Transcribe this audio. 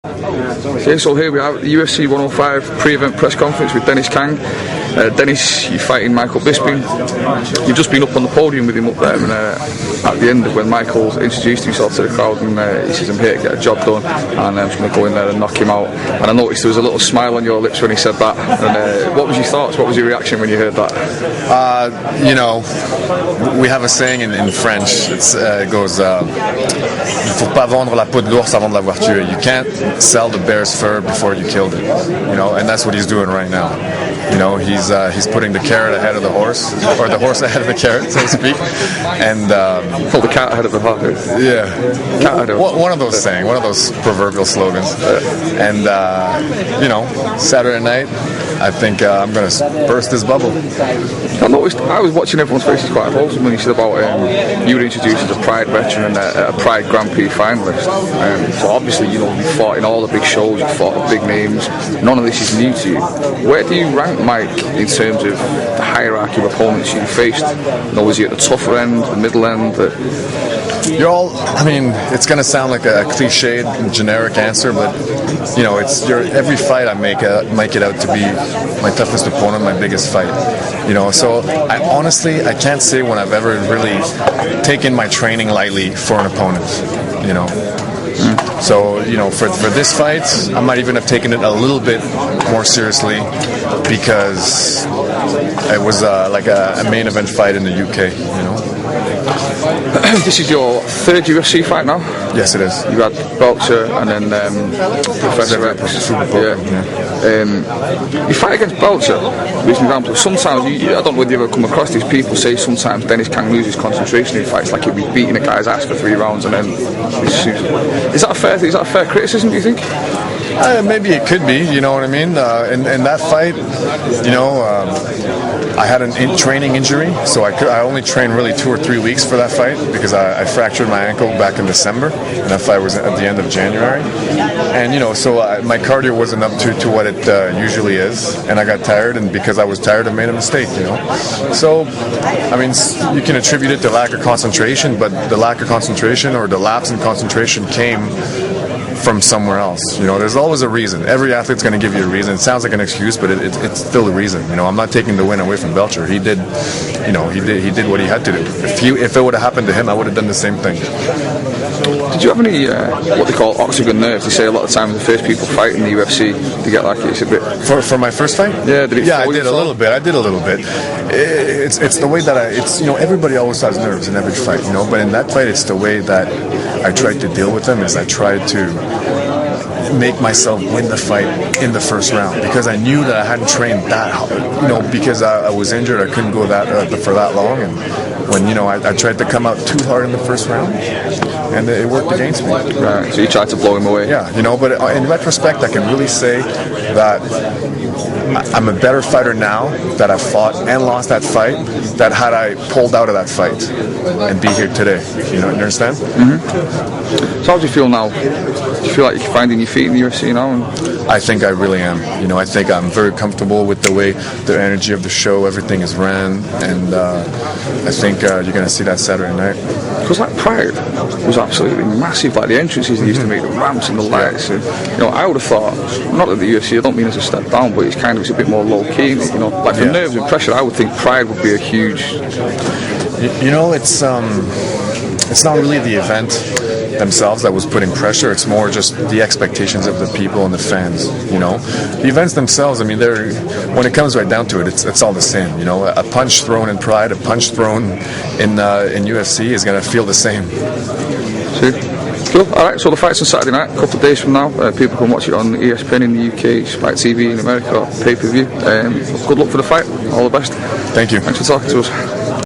Okay, so here we have the UFC 105 pre-event press conference with Dennis Kang. Dennis, you're fighting Michael Bisping. You've just been up on the podium with him up there, and at the end of when Michael introduced himself to the crowd, and he says, "I'm here to get a job done, and I'm just going to go in there and knock him out." And I noticed there was a little smile on your lips when he said that. And what was your thoughts? What was your reaction when you heard that? You know, we have a saying in French. It goes, "Il faut pas vendre la peau de l'ours avant de l'avoir tué." You can't sell the bear's fur before you killed it. You know, and that's what he's doing right now. You know, he's putting the carrot ahead of the horse, or the horse ahead of the carrot, so to speak. And pull the cat ahead of the horse. Yeah, one of those sayings, one of those proverbial slogans. And you know, Saturday night, I think I'm going to burst this bubble. I noticed, I was watching everyone's faces quite wholesome when you said about you were introduced as a Pride veteran and a Pride Grand Prix finalist. So obviously, you know, you fought in all the big shows, you fought the big names. None of this is new to you. Where do you rank Mike in terms of the hierarchy of opponents you faced? You know, was he at the tougher end, the middle end? You're all, I mean, it's going to sound like a cliched and generic answer, but you know, every fight I make it out to be my toughest opponent, my biggest fight. You know, so I honestly can't say when I've ever really taken my training lightly for an opponent. You know. So, you know, for this fight, I might even have taken it a little bit more seriously because it was like a main event fight in the UK, you know. This is your third UFC fight now? Yes, it is. You had Belcher and then Professor X. You fight against Belcher. As an example, sometimes, I don't know whether you ever come across these people say sometimes Dennis Kang loses concentration in fights, like he'll be beating a guy's ass for 3 rounds and then is that a fair criticism, do you think? Maybe it could be, you know what I mean? In that fight, you know, I had a training injury, so I only trained really 2 or 3 weeks for that fight because I fractured my ankle back in December, and that fight was at the end of January. And you know, so my cardio wasn't up to what it usually is, and I got tired, and because I was tired, I made a mistake, you know. So, I mean, you can attribute it to lack of concentration, but the lack of concentration or the lapse in concentration came from somewhere else. You know, there's always a reason. Every athlete's going to give you a reason. It sounds like an excuse, but it's still a reason. You know, I'm not taking the win away from Belcher. He did, you know, he did what he had to do. If it would have happened to him, I would have done the same thing. Did you have any what they call octagon nerves? They say a lot of times the first people fight in the UFC, they get like it's a bit. For my first fight? Yeah, I did a little bit. It's the way that it's, you know, everybody always has nerves in every fight, you know, but in that fight, it's the way that I tried to deal with them. Is I tried to make myself win the fight in the first round because I knew that I hadn't trained that hard, you know, because I was injured. I couldn't go for that long, and when, you know, I tried to come out too hard in the first round, and it worked against me. Right. So you tried to blow him away. Yeah, you know, but in retrospect, I can really say that I'm a better fighter now that I fought and lost that fight than had I pulled out of that fight and be here today. You know, you understand? Mm-hmm. So how do you feel now? Do you feel like you're finding your feet in the UFC now? I think I really am. You know, I think I'm very comfortable with the way the energy of the show, everything is ran, and I think you're going to see that Saturday night. Because like Pride was absolutely massive, like the entrances they used to make, the ramps and the lights. And, you know, I would have thought, not that the UFC, I don't mean as a step down, but it's a bit more low key. You know, like for nerves and pressure, I would think Pride would be a huge. You know, it's not really the event themselves that was putting pressure. It's more just the expectations of the people and the fans. You know, the events themselves, I mean, when it comes right down to it, it's all the same. You know, a punch thrown in Pride, a punch thrown in UFC is going to feel the same. Cool. Alright, so the fight's on Saturday night, a couple of days from now. People can watch it on ESPN in the UK, Spike TV in America, pay-per-view. Good luck for the fight. All the best. Thank you. Thanks for talking to us.